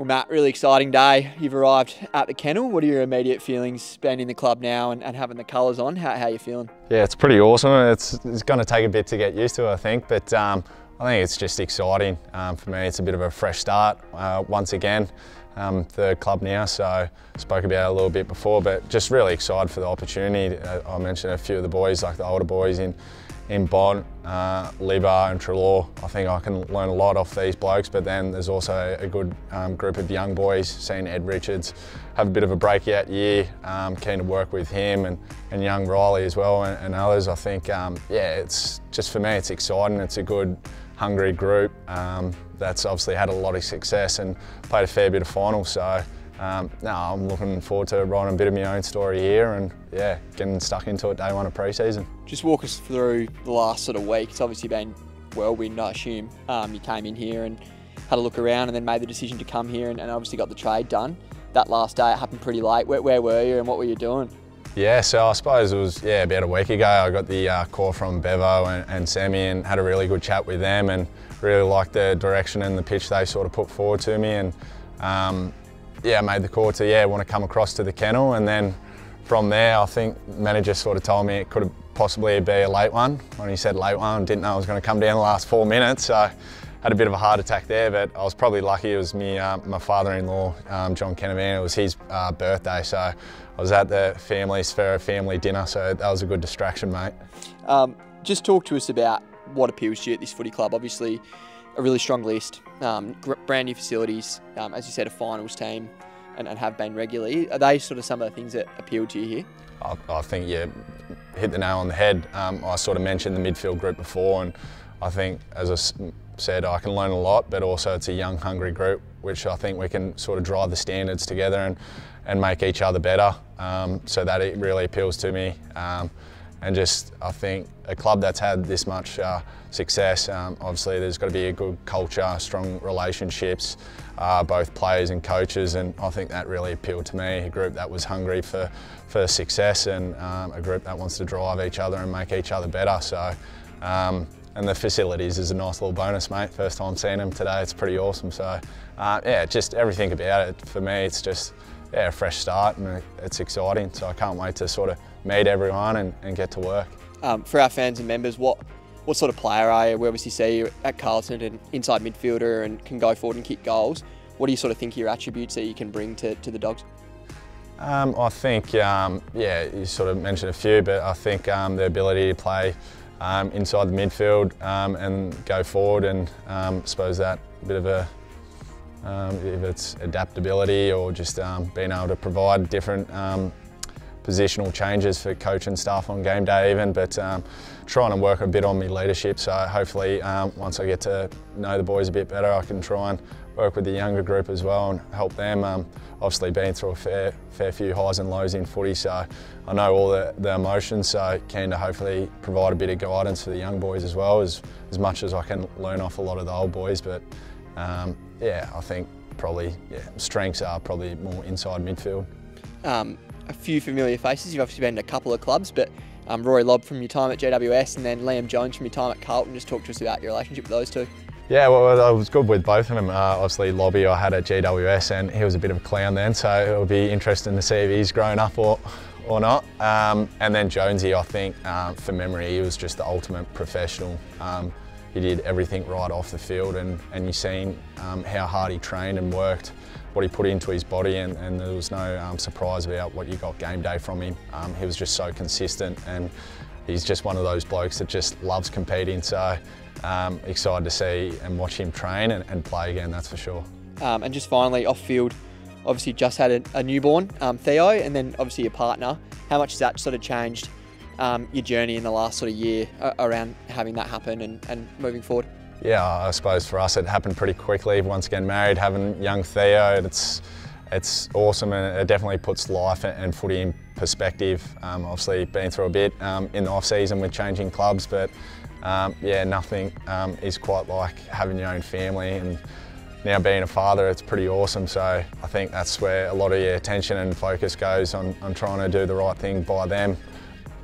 Well, Matt, really exciting day. You've arrived at the kennel. What are your immediate feelings being in the club now and having the colours on? How are you feeling? Yeah, it's pretty awesome. It's going to take a bit to get used to, I think, but I think it's just exciting. For me, it's a bit of a fresh start once again. The club now, so I spoke about it a little bit before, but just really excited for the opportunity. I mentioned a few of the boys, like the older boys in Bont, Libar and Trelaw. I think I can learn a lot off these blokes, but then there's also a good group of young boys. Seeing Ed Richards have a bit of a breakout year, keen to work with him and young Riley as well and others. I think, yeah, it's just for me, it's exciting. It's a good, hungry group that's obviously had a lot of success and played a fair bit of finals. So no, I'm looking forward to writing a bit of my own story here and yeah, getting stuck into it day one of pre-season. Just walk us through the last sort of week. It's obviously been whirlwind, I assume. You came in here and had a look around and then made the decision to come here and obviously got the trade done. That last day, it happened pretty late. Where were you and what were you doing? Yeah, so I suppose it was about a week ago. I got the call from Bevo and Sammy and had a really good chat with them and really liked the direction and the pitch they sort of put forward to me. And yeah, I made the call to want to come across to the kennel, and then from there I think the manager sort of told me it could possibly be a late one. When he said late one, didn't know I was going to come down the last 4 minutes, so had a bit of a heart attack there, but I was probably lucky. It was me, my father-in-law, John Kennevan. It was his birthday, so I was at the family dinner, so that was a good distraction, mate. Just talk to us about what appeals to you at this footy club. Obviously, a really strong list, brand new facilities, as you said, a finals team, and have been regularly. Are they sort of some of the things that appeal to you here? I think you hit the nail on the head. I sort of mentioned the midfield group before, and I think, as I said, I can learn a lot, but also it's a young, hungry group, which I think we can sort of drive the standards together and make each other better. So that it really appeals to me. And just, I think, a club that's had this much success, obviously there's got to be a good culture, strong relationships, both players and coaches, and I think that really appealed to me. A group that was hungry for success and a group that wants to drive each other and make each other better. So, and the facilities is a nice little bonus, mate. First time seeing them today, it's pretty awesome. So, yeah, just everything about it, for me, it's just, yeah, a fresh start and it's exciting. So I can't wait to sort of meet everyone and get to work. For our fans and members, what sort of player are you? We obviously see you at Carlton, an inside midfielder and can go forward and kick goals. What do you sort of think are your attributes that you can bring to the Dogs? I think, yeah, you sort of mentioned a few, but I think the ability to play inside the midfield and go forward, and I suppose that bit of a, if it's adaptability or just being able to provide different positional changes for coach and staff on game day even, but trying to work a bit on my leadership. So hopefully once I get to know the boys a bit better, I can try and work with the younger group as well and help them. Obviously been through a fair few highs and lows in footy, so I know all the emotions, so keen to hopefully provide a bit of guidance for the young boys as well, as much as I can learn off a lot of the old boys. But yeah, I think probably, strengths are probably more inside midfield. A few familiar faces. You've obviously been to a couple of clubs, but Rory Lobb from your time at GWS and then Liam Jones from your time at Carlton. Just talk to us about your relationship with those two. Yeah, well, I was good with both of them. Obviously, Lobby I had at GWS, and he was a bit of a clown then, so it'll be interesting to see if he's grown up or not. And then Jonesy, I think, for memory, he was just the ultimate professional. He did everything right off the field, and you've seen how hard he trained and worked, what he put into his body, and there was no surprise about what you got game day from him. He was just so consistent, and he's just one of those blokes that just loves competing. So excited to see and watch him train and play again, that's for sure. And just finally, off field, obviously just had a newborn, Theo, and then obviously your partner. How much has that sort of changed your journey in the last sort of year around having that happen and moving forward? Yeah, I suppose for us it happened pretty quickly. Once again married, having young Theo, it's awesome, and it definitely puts life and footy in perspective. Obviously been through a bit in the off season with changing clubs, but yeah, nothing is quite like having your own family, and now being a father, it's pretty awesome. So I think that's where a lot of your attention and focus goes on trying to do the right thing by them,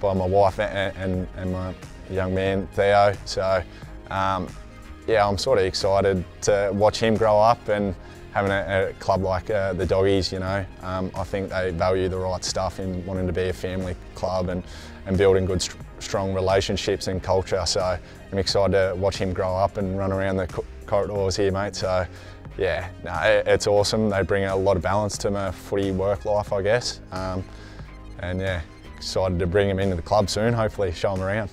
by my wife and my young man Theo. So yeah, I'm sort of excited to watch him grow up and having a club like the Doggies, you know, I think they value the right stuff in wanting to be a family club and building good, strong relationships and culture. So I'm excited to watch him grow up and run around the corridors here, mate. So yeah, no, it's awesome. They bring a lot of balance to my footy work life, I guess. And yeah, excited to bring him into the club soon, hopefully show him around.